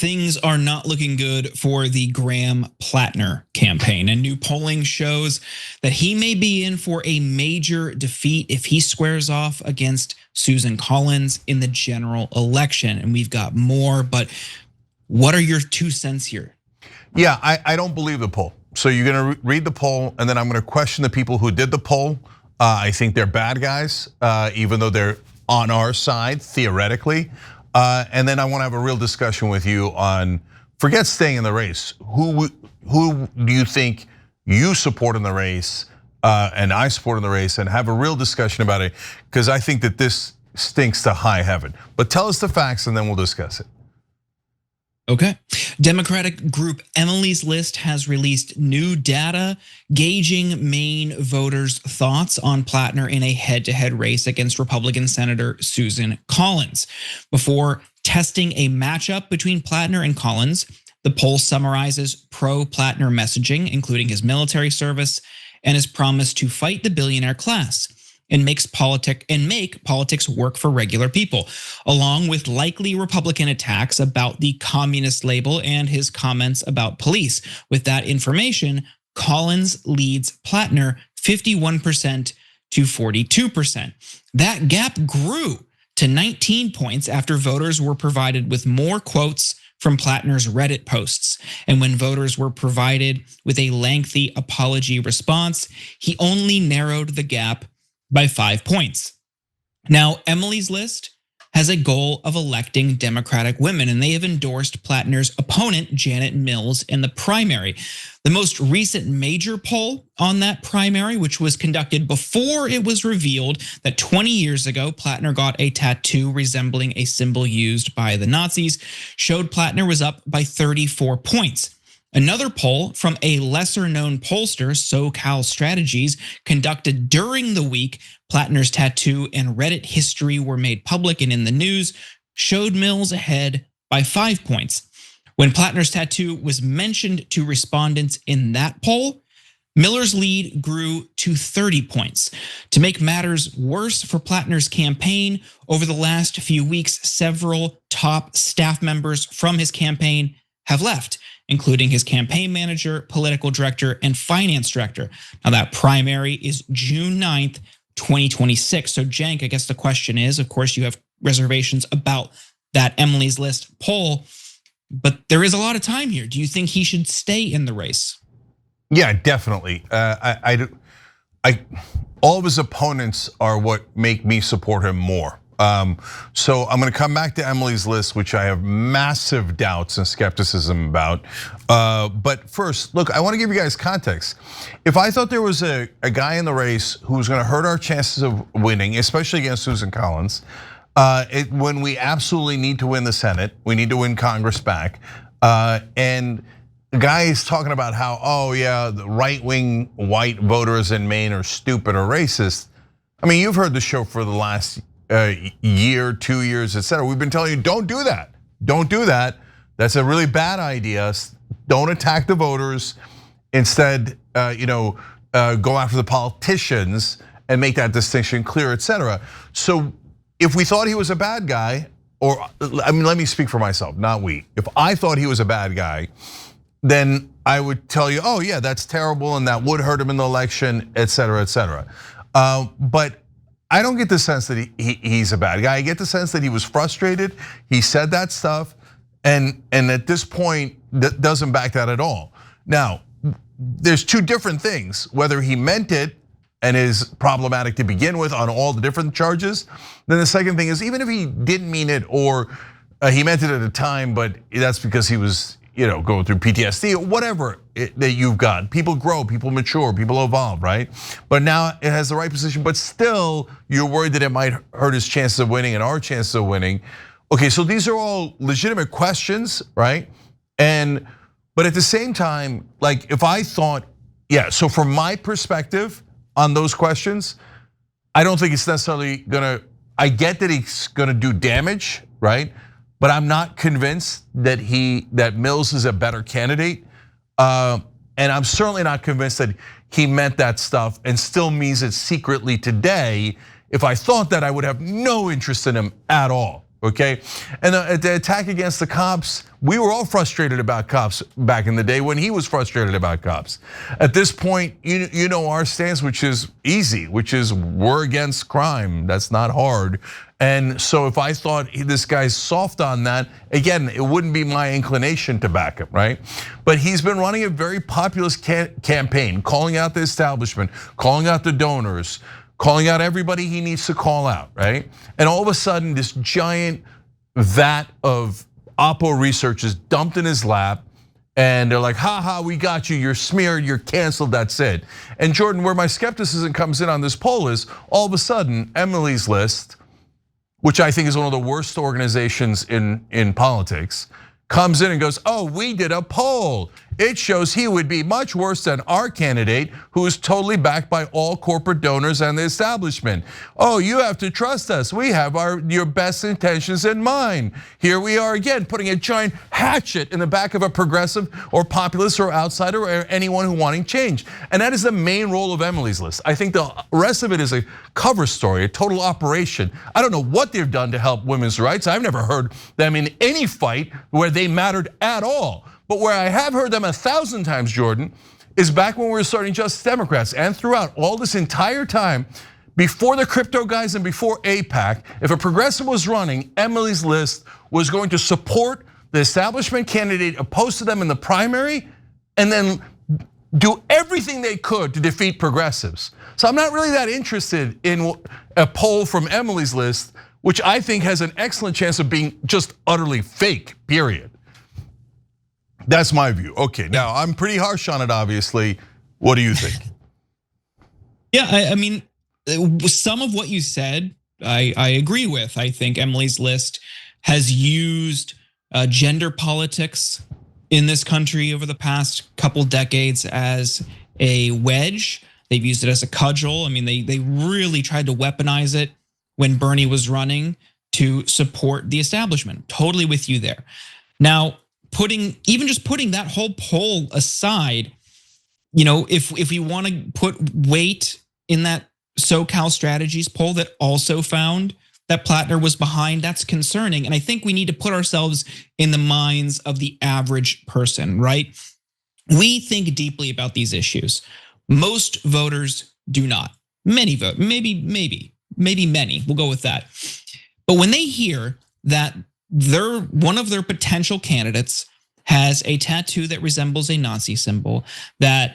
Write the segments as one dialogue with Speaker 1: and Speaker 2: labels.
Speaker 1: things are not looking good for the Graham Platner campaign. And new polling shows that he may be in for a major defeat if he squares off against Susan Collins in the general election. And we've got more, but what are your 2 cents here?
Speaker 2: Yeah, I don't believe the poll. So you're gonna read the poll, and then I'm gonna question the people who did the poll. I think they're bad guys, even though they're on our side, theoretically. And then I wanna have a real discussion with you on, forget staying in the race. Who do you think you support in the race, and I support in the race, and have a real discussion about it, because I think that this stinks to high heaven. But tell us the facts and then we'll discuss it.
Speaker 1: Okay. Democratic group Emily's List has released new data gauging Maine voters' thoughts on Platner in a head-to-head race against Republican Senator Susan Collins. Before testing a matchup between Platner and Collins, the poll summarizes pro-Platner messaging, including his military service and his promise to fight the billionaire class and make politics work for regular people, along with likely Republican attacks about the communist label and his comments about police. With that information, Collins leads Platner 51% to 42%. That gap grew to 19 points after voters were provided with more quotes from Platner's Reddit posts. And when voters were provided with a lengthy apology response, he only narrowed the gap by 5 points. Now, Emily's List has a goal of electing Democratic women, and they have endorsed Platner's opponent, Janet Mills, in the primary. The most recent major poll on that primary, which was conducted before it was revealed that 20 years ago, Platner got a tattoo resembling a symbol used by the Nazis, showed Platner was up by 34 points. Another poll from a lesser-known pollster, SoCal Strategies, conducted during the week Platner's tattoo and Reddit history were made public and in the news, showed Mills ahead by 5 points. When Platner's tattoo was mentioned to respondents in that poll, Miller's lead grew to 30 points. To make matters worse for Platner's campaign, over the last few weeks, several top staff members from his campaign have left, including his campaign manager, political director, and finance director. Now that primary is June 9th, 2026. So Cenk, I guess the question is, of course you have reservations about that Emily's List poll, but there is a lot of time here. Do you think he should stay in the race?
Speaker 2: Yeah, definitely. All of his opponents are what make me support him more. So I'm gonna come back to Emily's List, which I have massive doubts and skepticism about. But first, look, I wanna give you guys context. If I thought there was a guy in the race who was gonna hurt our chances of winning, especially against Susan Collins, when we absolutely need to win the Senate, we need to win Congress back, and the guy is talking about how, oh yeah, the right-wing white voters in Maine are stupid or racist. I mean, you've heard the show for the last year, 2 years, etc. We've been telling you, don't do that. Don't do that. That's a really bad idea. Don't attack the voters. Instead, go after the politicians and make that distinction clear, etc. So if we thought he was a bad guy, or I mean, let me speak for myself, not we. If I thought he was a bad guy, then I would tell you, oh yeah, that's terrible and that would hurt him in the election, etc., etc. But I don't get the sense that he's a bad guy. I get the sense that he was frustrated. He said that stuff, and at this point, that doesn't back that at all. Now, there's two different things: whether he meant it and is problematic to begin with on all the different charges. Then the second thing is, even if he didn't mean it, or he meant it at a time, but that's because he was, going through PTSD or whatever that you've got. People grow, people mature, people evolve, right? But now it has the right position, but still you're worried that it might hurt his chances of winning and our chances of winning. Okay, so these are all legitimate questions, right? But at the same time, like if I thought, yeah, so from my perspective on those questions, I don't think it's necessarily I get that he's gonna do damage, right? But I'm not convinced that Mills is a better candidate. And I'm certainly not convinced that he meant that stuff and still means it secretly today. If I thought that, I would have no interest in him at all, okay? And the attack against the cops, we were all frustrated about cops back in the day when he was frustrated about cops. At this point, you know our stance, which is easy, which is we're against crime. That's not hard. And so if I thought this guy's soft on that, again, it wouldn't be my inclination to back him, right? But he's been running a very populist campaign, calling out the establishment, calling out the donors, calling out everybody he needs to call out, right? And all of a sudden, this giant vat of Oppo research is dumped in his lap, and they're like, ha ha, we got you, you're smeared, you're canceled, that's it. And Jordan, where my skepticism comes in on this poll is, all of a sudden, Emily's List, which I think is one of the worst organizations in politics, comes in and goes, oh, we did a poll. It shows he would be much worse than our candidate, who is totally backed by all corporate donors and the establishment. Oh, you have to trust us. We have your best intentions in mind. Here we are again, putting a giant hatchet in the back of a progressive or populist or outsider or anyone who wanting change. And that is the main role of Emily's List. I think the rest of it is a cover story, a total operation. I don't know what they've done to help women's rights. I've never heard them in any fight where they mattered at all. But where I have heard them 1,000 times, Jordan, is back when we were starting Justice Democrats and throughout all this entire time, before the crypto guys and before AIPAC, if a progressive was running, Emily's List was going to support the establishment candidate opposed to them in the primary and then do everything they could to defeat progressives. So I'm not really that interested in a poll from Emily's List, which I think has an excellent chance of being just utterly fake, period. That's my view. Okay, now I'm pretty harsh on it, obviously. What do you think?
Speaker 1: Yeah, I mean, some of what you said, I agree with. I think Emily's List has used gender politics in this country over the past couple decades as a wedge. They've used it as a cudgel. I mean, they really tried to weaponize it when Bernie was running to support the establishment. Totally with you there. Now, even just putting that whole poll aside, if we want to put weight in that SoCal Strategies poll that also found that Platner was behind, that's concerning. And I think we need to put ourselves in the minds of the average person, right? We think deeply about these issues. Most voters do not. Many vote, maybe many, we'll go with that. But when they hear that one of their potential candidates has a tattoo that resembles a Nazi symbol, and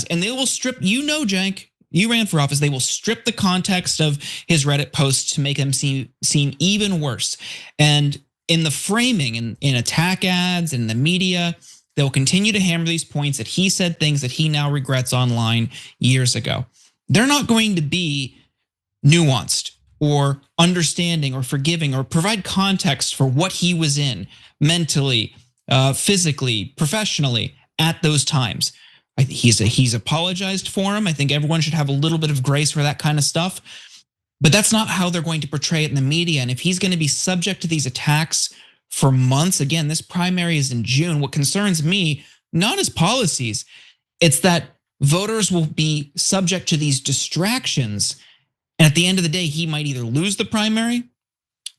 Speaker 1: they will strip, Cenk, you ran for office, they will strip the context of his Reddit posts to make him seem even worse. And in the framing, in attack ads, in the media, they'll continue to hammer these points that he said things that he now regrets online years ago. They're not going to be nuanced or understanding or forgiving or provide context for what he was in mentally, physically, professionally at those times. He's apologized for him. I think everyone should have a little bit of grace for that kind of stuff. But that's not how they're going to portray it in the media. And if he's going to be subject to these attacks for months, again, this primary is in June. What concerns me, not his policies, it's that voters will be subject to these distractions. And at the end of the day, he might either lose the primary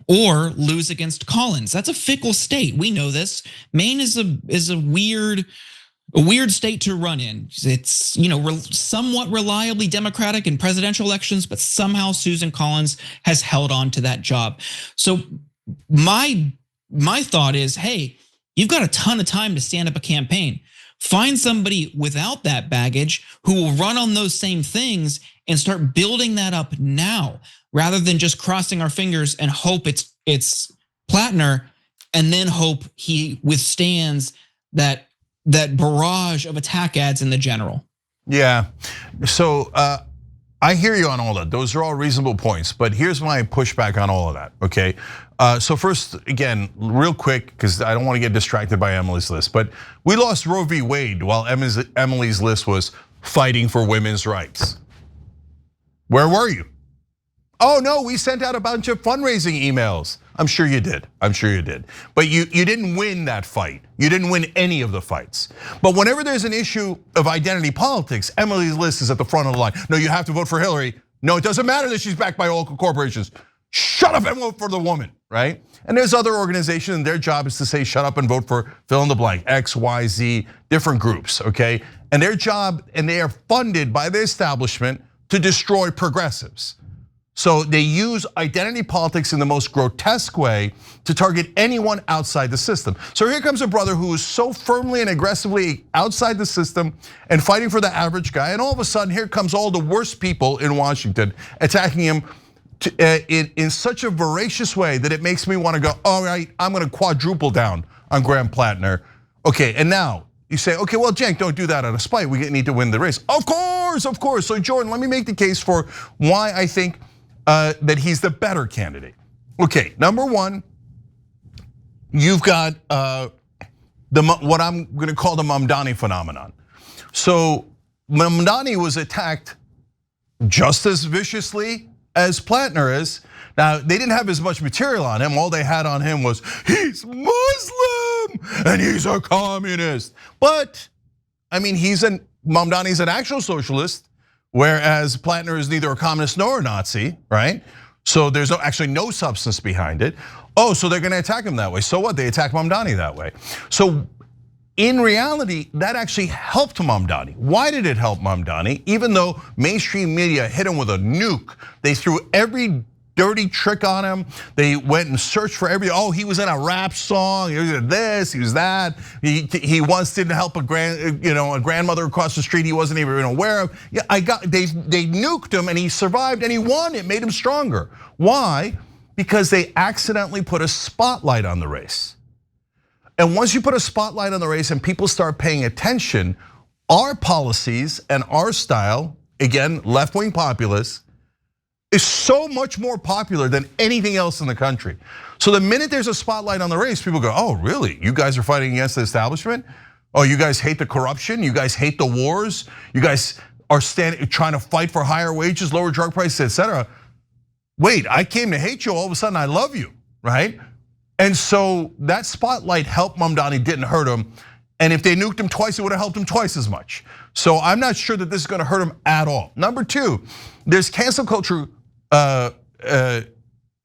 Speaker 1: or lose against Collins. That's a fickle state. We know this. Maine is a weird state to run in. It's somewhat reliably Democratic in presidential elections, but somehow Susan Collins has held on to that job. So my thought is, hey, you've got a ton of time to stand up a campaign. Find somebody without that baggage who will run on those same things and start building that up now, rather than just crossing our fingers and hope it's Platner, and then hope he withstands that barrage of attack ads in the general.
Speaker 2: Yeah, so I hear you on all that. Those are all reasonable points, but here's my pushback on all of that, okay? So first, again, real quick, because I don't want to get distracted by Emily's List, but we lost Roe v. Wade while Emily's List was fighting for women's rights. Where were you? Oh no, we sent out a bunch of fundraising emails. I'm sure you did, But you didn't win that fight. You didn't win any of the fights. But whenever there's an issue of identity politics, Emily's List is at the front of the line. No, you have to vote for Hillary. No, it doesn't matter that she's backed by all corporations. Shut up and vote for the woman, right? And there's other organizations, and their job is to say, shut up and vote for fill in the blank, X, Y, Z, different groups, okay? And their job, and they are funded by the establishment to destroy progressives. So they use identity politics in the most grotesque way to target anyone outside the system. So here comes a brother who is so firmly and aggressively outside the system and fighting for the average guy. And all of a sudden, here comes all the worst people in Washington attacking him in such a voracious way that it makes me want to go, all right, I'm going to quadruple down on Graham Platner. Okay, and now you say, okay, well, Cenk, don't do that out of spite. We need to win the race. Of course, of course. So Jordan, let me make the case for why I think that he's the better candidate. Okay, number one, you've got what I'm going to call the Mamdani phenomenon. So Mamdani was attacked just as viciously as Platner is. Now, they didn't have as much material on him. All they had on him was, he's Muslim and he's a communist. But, I mean, Mamdani's an actual socialist, whereas Platner is neither a communist nor a Nazi, right? So there's actually no substance behind it. Oh, so they're gonna attack him that way. So what, they attack Mamdani that way. So in reality, that actually helped Mamdani. Why did it help Mamdani? Even though mainstream media hit him with a nuke, they threw every dirty trick on him. They went and searched for he was in a rap song, he was this, he was that. He once didn't help a grandmother across the street he wasn't even aware of. Yeah, they nuked him and he survived and he won. It made him stronger. Why? Because they accidentally put a spotlight on the race. And once you put a spotlight on the race and people start paying attention, our policies and our style, again, left-wing populists, is so much more popular than anything else in the country. So the minute there's a spotlight on the race, people go, oh, really? You guys are fighting against the establishment? Oh, you guys hate the corruption? You guys hate the wars? You guys are trying to fight for higher wages, lower drug prices, etc. Wait, I came to hate you, all of a sudden I love you, right? And so that spotlight helped Mamdani, didn't hurt him. And if they nuked him twice, it would have helped him twice as much. So I'm not sure that this is gonna hurt him at all. Number two, there's cancel culture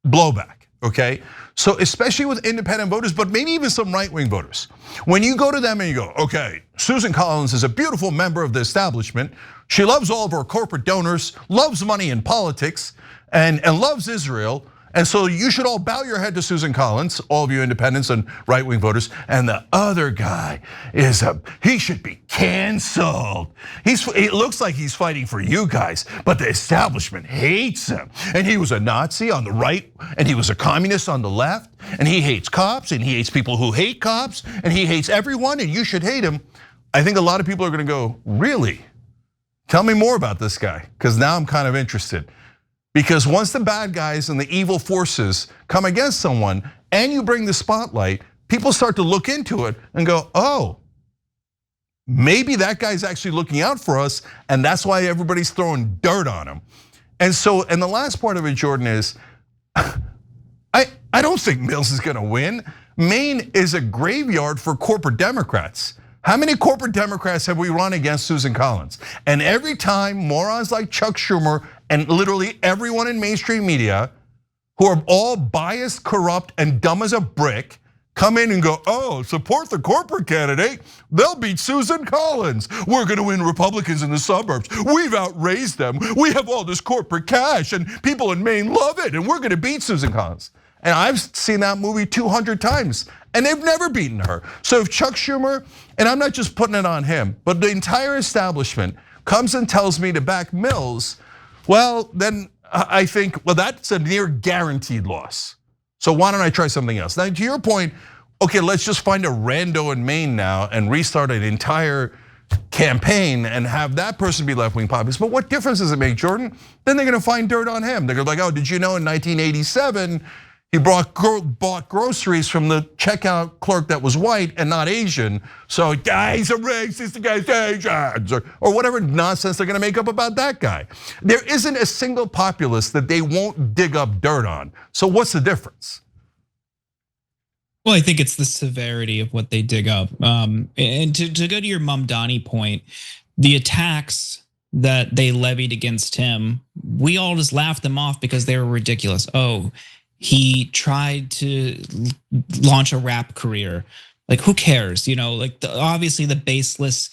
Speaker 2: blowback, okay? So especially with independent voters, but maybe even some right-wing voters. When you go to them and you go, okay, Susan Collins is a beautiful member of the establishment. She loves all of her corporate donors, loves money in politics, and loves Israel. And so you should all bow your head to Susan Collins, all of you independents and right-wing voters. And the other guy he should be canceled. It looks like he's fighting for you guys, but the establishment hates him. And he was a Nazi on the right, and he was a communist on the left, and he hates cops, and he hates people who hate cops, and he hates everyone, and you should hate him. I think a lot of people are gonna go, really? Tell me more about this guy, because now I'm kind of interested. Because once the bad guys and the evil forces come against someone and you bring the spotlight, people start to look into it and go, oh, maybe that guy's actually looking out for us, and that's why everybody's throwing dirt on him. And so, and the last part of it, Jordan, is I don't think Mills is gonna win. Maine is a graveyard for corporate Democrats. How many corporate Democrats have we run against Susan Collins? And every time morons like Chuck Schumer and literally everyone in mainstream media who are all biased, corrupt, and dumb as a brick come in and go, oh, support the corporate candidate. They'll beat Susan Collins. We're gonna win Republicans in the suburbs. We've outraised them. We have all this corporate cash and people in Maine love it, and we're gonna beat Susan Collins. And I've seen that movie 200 times and they've never beaten her. So if Chuck Schumer, and I'm not just putting it on him, but the entire establishment comes and tells me to back Mills, well, then I think, well, that's a near guaranteed loss. So why don't I try something else? Now, to your point, okay, let's just find a rando in Maine now and restart an entire campaign and have that person be left-wing populist. But what difference does it make, Jordan? Then they're gonna find dirt on him. They're gonna be like, oh, did you know in 1987, he bought groceries from the checkout clerk that was white and not Asian. So he's a racist, the guy's Asians, or whatever nonsense they're gonna make up about that guy. There isn't a single populist that they won't dig up dirt on. So what's the difference?
Speaker 1: Well, I think it's the severity of what they dig up. And to go to your Mamdani point, the attacks that they levied against him, we all just laughed them off because they were ridiculous. Oh, He tried to launch a rap career. Like, who cares? Like obviously the baseless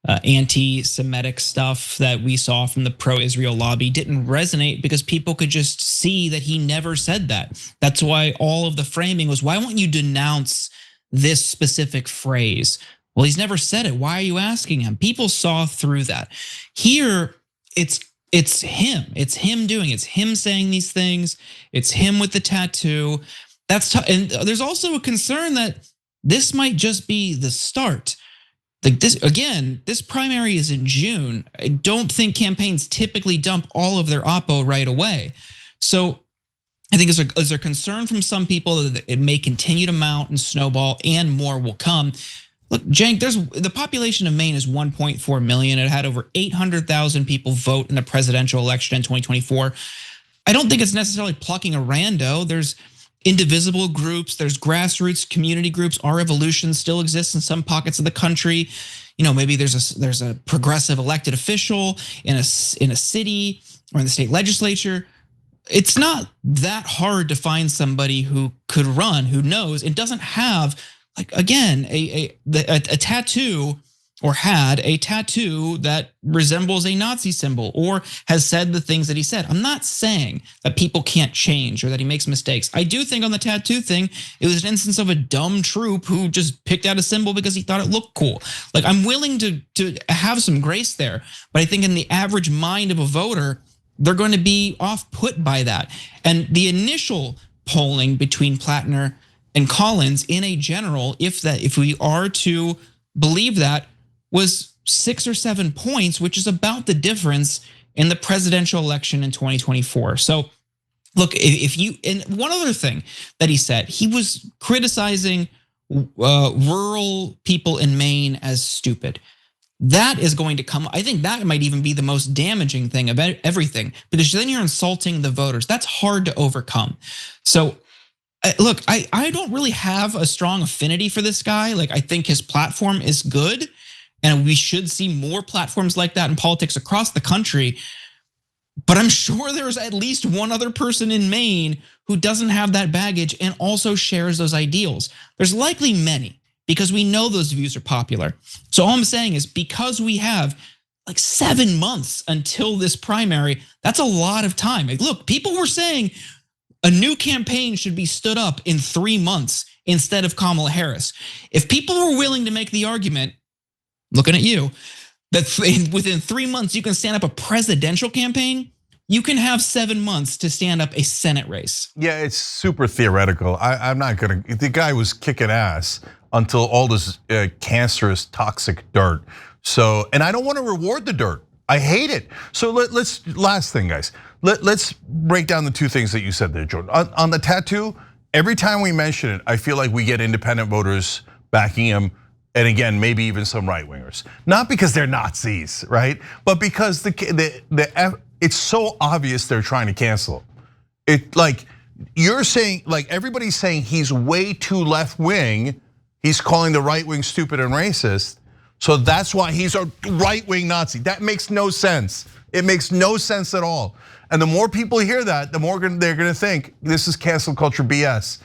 Speaker 1: anti-Semitic stuff that we saw from the pro-Israel lobby didn't resonate because people could just see that he never said that. That's why all of the framing was, why won't you denounce this specific phrase? Well, he's never said it. Why are you asking him? People saw through that. Here, it's him. It's him doing it. It's him saying these things. It's him with the tattoo. And there's also a concern that this might just be the start. Like this primary is in June. I don't think campaigns typically dump all of their oppo right away. So I think there's a concern from some people that it may continue to mount and snowball, and more will come. Look, Cenk, the population of Maine is 1.4 million. It had over 800,000 people vote in the presidential election in 2024. I don't think it's necessarily plucking a rando. There's indivisible groups, there's grassroots community groups. Our Revolution still exists in some pockets of the country. Maybe there's a progressive elected official in a city or in the state legislature. It's not that hard to find somebody who could run, who knows, and doesn't have, like, again, a tattoo, or had a tattoo that resembles a Nazi symbol, or has said the things that he said. I'm not saying that people can't change or that he makes mistakes. I do think on the tattoo thing, it was an instance of a dumb troop who just picked out a symbol because he thought it looked cool. Like, I'm willing to have some grace there, but I think in the average mind of a voter, they're going to be off-put by that. And the initial polling between Platner and Collins in a general, if we are to believe that, was 6 or 7 points, which is about the difference in the presidential election in 2024. So look, and one other thing that he said, he was criticizing rural people in Maine as stupid. That is going to come, I think that might even be the most damaging thing about everything, because then you're insulting the voters. That's hard to overcome. So look, I don't really have a strong affinity for this guy. Like, I think his platform is good, and we should see more platforms like that in politics across the country. But I'm sure there's at least one other person in Maine who doesn't have that baggage and also shares those ideals. There's likely many, because we know those views are popular. So all I'm saying is, because we have like 7 months until this primary, that's a lot of time. Like, look, people were saying a new campaign should be stood up in 3 months instead of Kamala Harris. If people were willing to make the argument, looking at you, that within 3 months you can stand up a presidential campaign, you can have 7 months to stand up a Senate race.
Speaker 2: Yeah, it's super theoretical. I'm not gonna, the guy was kicking ass until all this cancerous, toxic dirt. So, and I don't want to reward the dirt. I hate it. So last thing, guys. Let's break down the two things that you said there, Jordan. On the tattoo, every time we mention it, I feel like we get independent voters backing him. And again, maybe even some right wingers. Not because they're Nazis, right? But because it's so obvious they're trying to cancel it. Like, you're saying, like, everybody's saying he's way too left wing. He's calling the right wing stupid and racist. So that's why he's a right wing Nazi. That makes no sense. It makes no sense at all. And the more people hear that, the more they're gonna think this is cancel culture BS.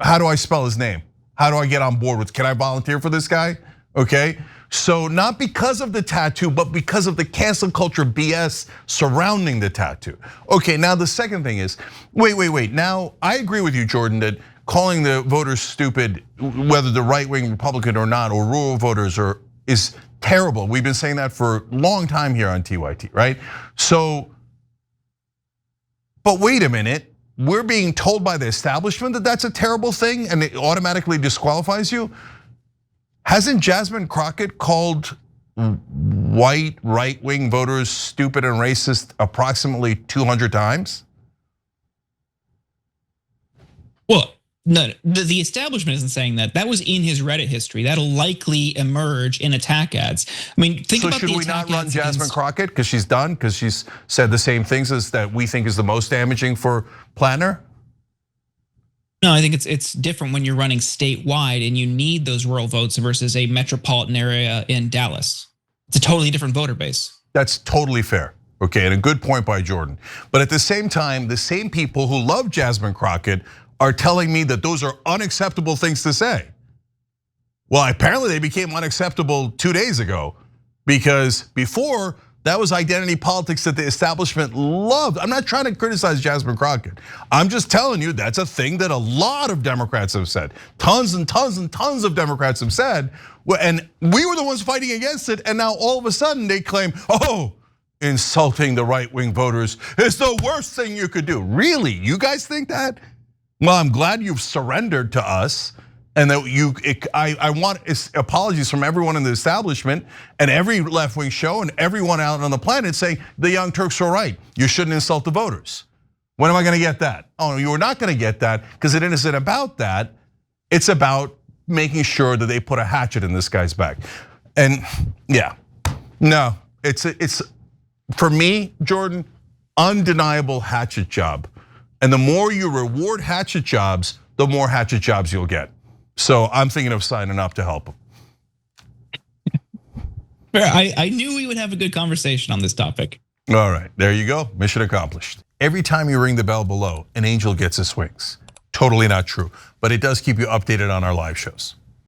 Speaker 2: How do I spell his name? How do I get on board with, can I volunteer for this guy? Okay, so not because of the tattoo, but because of the cancel culture BS surrounding the tattoo. Okay, now the second thing is, wait. Now, I agree with you, Jordan, that calling the voters stupid, whether the right-wing Republican or not, or rural voters, is terrible. We've been saying that for a long time here on TYT, right? So, but wait a minute. We're being told by the establishment that that's a terrible thing and it automatically disqualifies you. Hasn't Jasmine Crockett called white right-wing voters stupid and racist approximately 200 times?
Speaker 1: Well, no, the establishment isn't saying that. That was in his Reddit history. That'll likely emerge in attack ads. I mean, think about the attack ads. So should we not run Jasmine Crockett because she's done? Because she's said the same things as that we think is the most damaging for Platner? No, I think it's different when you're running statewide and you need those rural votes versus a metropolitan area in Dallas. It's a totally different voter base.
Speaker 2: That's totally fair. Okay, and a good point by Jordan. But at the same time, the same people who love Jasmine Crockett are telling me that those are unacceptable things to say. Well, apparently they became unacceptable 2 days ago, because before that was identity politics that the establishment loved. I'm not trying to criticize Jasmine Crockett. I'm just telling you that's a thing that a lot of Democrats have said. Tons and tons and tons of Democrats have said, and we were the ones fighting against it, and now all of a sudden they claim, oh, insulting the right-wing voters is the worst thing you could do. Really, you guys think that? Well, I'm glad you've surrendered to us, and that I want apologies from everyone in the establishment and every left-wing show and everyone out on the planet saying the Young Turks are right. You shouldn't insult the voters. When am I going to get that? Oh, you are not going to get that, because it isn't about that. It's about making sure that they put a hatchet in this guy's back. And yeah, no, it's for me, Jordan, undeniable hatchet job. And the more you reward hatchet jobs, the more hatchet jobs you'll get. So I'm thinking of signing up to help him.
Speaker 1: I knew we would have a good conversation on this topic.
Speaker 2: All right, there you go, mission accomplished. Every time you ring the bell below, an angel gets his wings. Totally not true, but it does keep you updated on our live shows.